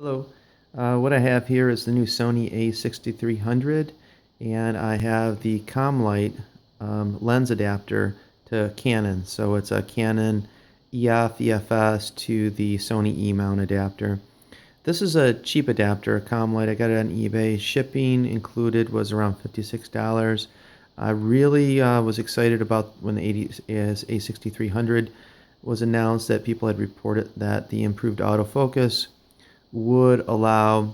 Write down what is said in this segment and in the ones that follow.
Hello. What I have here is the new Sony A6300, and I have the commlite lens adapter to Canon. So it's a Canon EF, EFS to the Sony E-mount adapter. This is a cheap adapter, a commlite. I got it on eBay. Shipping included was around $56. I really was excited about when the A6300 was announced that people had reported that the improved autofocus would allow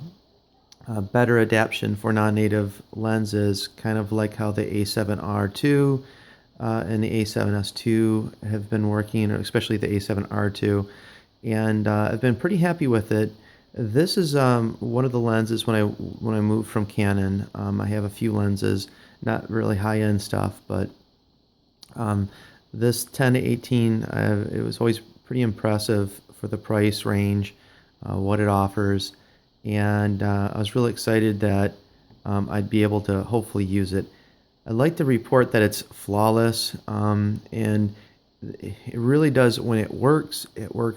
better adaptation for non-native lenses, kind of like how the A7R2 and the A7S2 have been working, especially the A7R2, and I've been pretty happy with it. This is one of the lenses when I moved from Canon. I have a few lenses, not really high-end stuff, but this 10 to 18, it was always pretty impressive for the price range, what it offers, and I was really excited that I'd be able to hopefully use it. I'd like to report that it's flawless, and it really does. When it works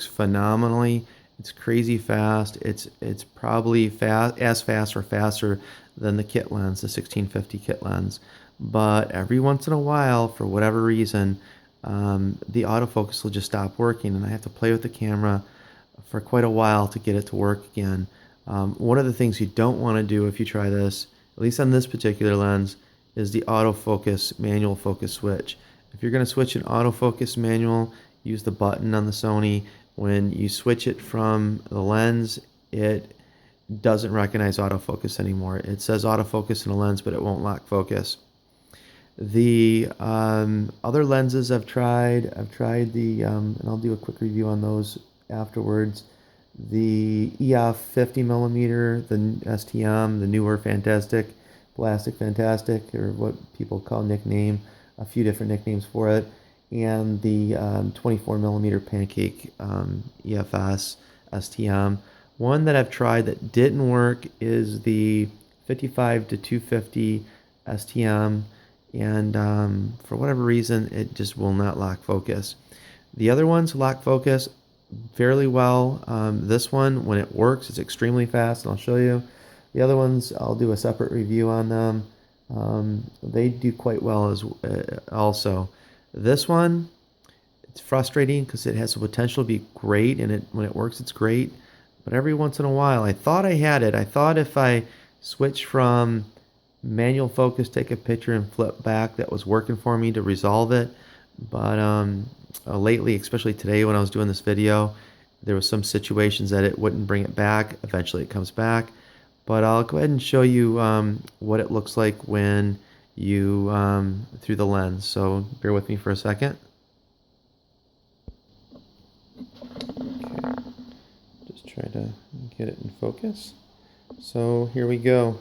phenomenally. It's crazy fast. It's probably as fast or faster than the kit lens, the 1650 kit lens. But every once in a while, for whatever reason, the autofocus will just stop working, and I have to play with the camera for quite a while to get it to work again. One of the things you don't want to do if you try this, at least on this particular lens, is the autofocus manual focus switch. If you're going to switch an autofocus manual, use the button on the Sony. When you switch it from the lens, it doesn't recognize autofocus anymore. It says autofocus in the lens, but it won't lock focus. The other lenses I've tried the, and I'll do a quick review on those afterwards. The EF 50mm, the STM, the newer Fantastic, Plastic Fantastic, or what people call nickname, a few different nicknames for it, and the 24mm Pancake EFS STM. One that I've tried that didn't work is the 55 to 250 STM, and for whatever reason it just will not lock focus. The other ones lock focus fairly well. This one, when it works, it's extremely fast, and I'll show you. The other ones, I'll do a separate review on them. They do quite well as also. This one, it's frustrating because it has the potential to be great, and when it works, it's great. But every once in a while, I thought I had it. I thought if I switch from manual focus, take a picture, and flip back, that was working for me to resolve it. But lately, especially today when I was doing this video, there was some situations that it wouldn't bring it back. Eventually, it comes back. But I'll go ahead and show you what it looks like when you through the lens. So bear with me for a second. Okay. Just try to get it in focus. So here we go.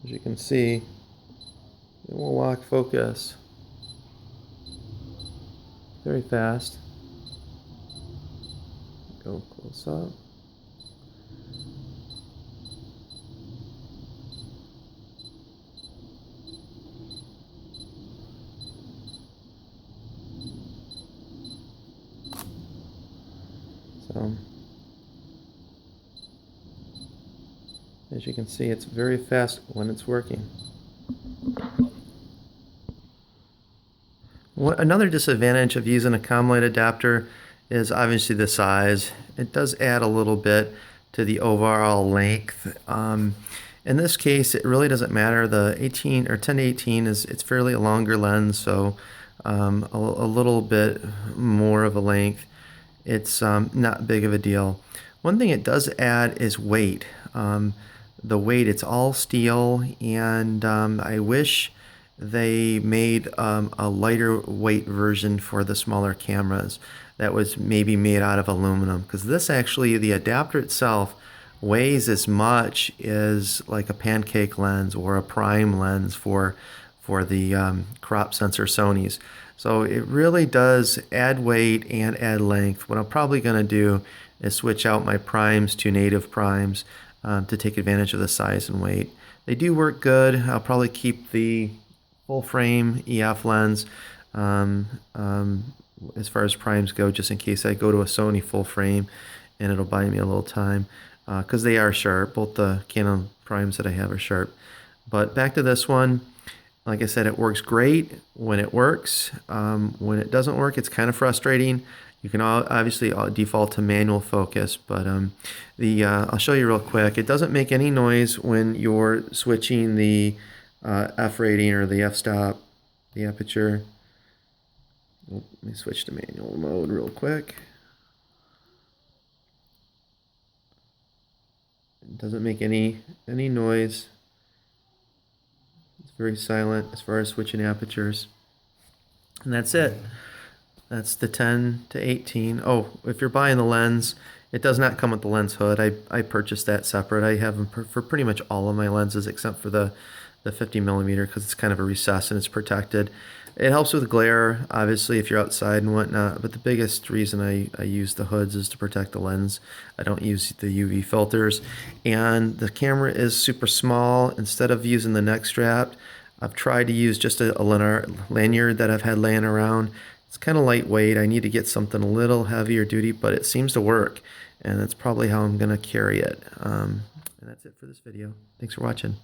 As you can see, it will lock focus very fast. Go close up. So, as you can see, it's very fast when it's working. Another disadvantage of using a commlite adapter is obviously the size. It does add a little bit to the overall length. In this case, it really doesn't matter. The 18 or 10 to 18 it's fairly a longer lens, so a little bit more of a length. It's not big of a deal. One thing it does add is weight. The weight, it's all steel, and I wish they made a lighter weight version for the smaller cameras that was maybe made out of aluminum, because this actually, the adapter itself weighs as much as like a pancake lens or a prime lens for the crop sensor Sonys. So it really does add weight and add length. What I'm probably going to do is switch out my primes to native primes to take advantage of the size and weight. They do work good. I'll probably keep the full frame EF lens as far as primes go, just in case I go to a Sony full frame, and it'll buy me a little time because they are sharp. Both the Canon primes that I have are sharp. But back to this one. Like I said, it works great when it works. When it doesn't work, it's kind of frustrating. You can obviously default to manual focus, but I'll show you real quick. It doesn't make any noise when you're switching the f rating or the f-stop, the aperture. Let me switch to manual mode real quick. It doesn't make any noise. It's very silent as far as switching apertures. And that's it. That's the 10 to 18. Oh, if you're buying the lens, it does not come with the lens hood. I purchased that separate. I have them for pretty much all of my lenses except for the 50 millimeter because it's kind of a recess and it's protected. It helps with glare, obviously, if you're outside and whatnot, but the biggest reason I use the hoods is to protect the lens. I don't use the UV filters. And the camera is super small. Instead of using the neck strap, I've tried to use just a lanyard that I've had laying around. It's kind of lightweight. I need to get something a little heavier duty, but it seems to work. And that's probably how I'm going to carry it. And that's it for this video. Thanks for watching.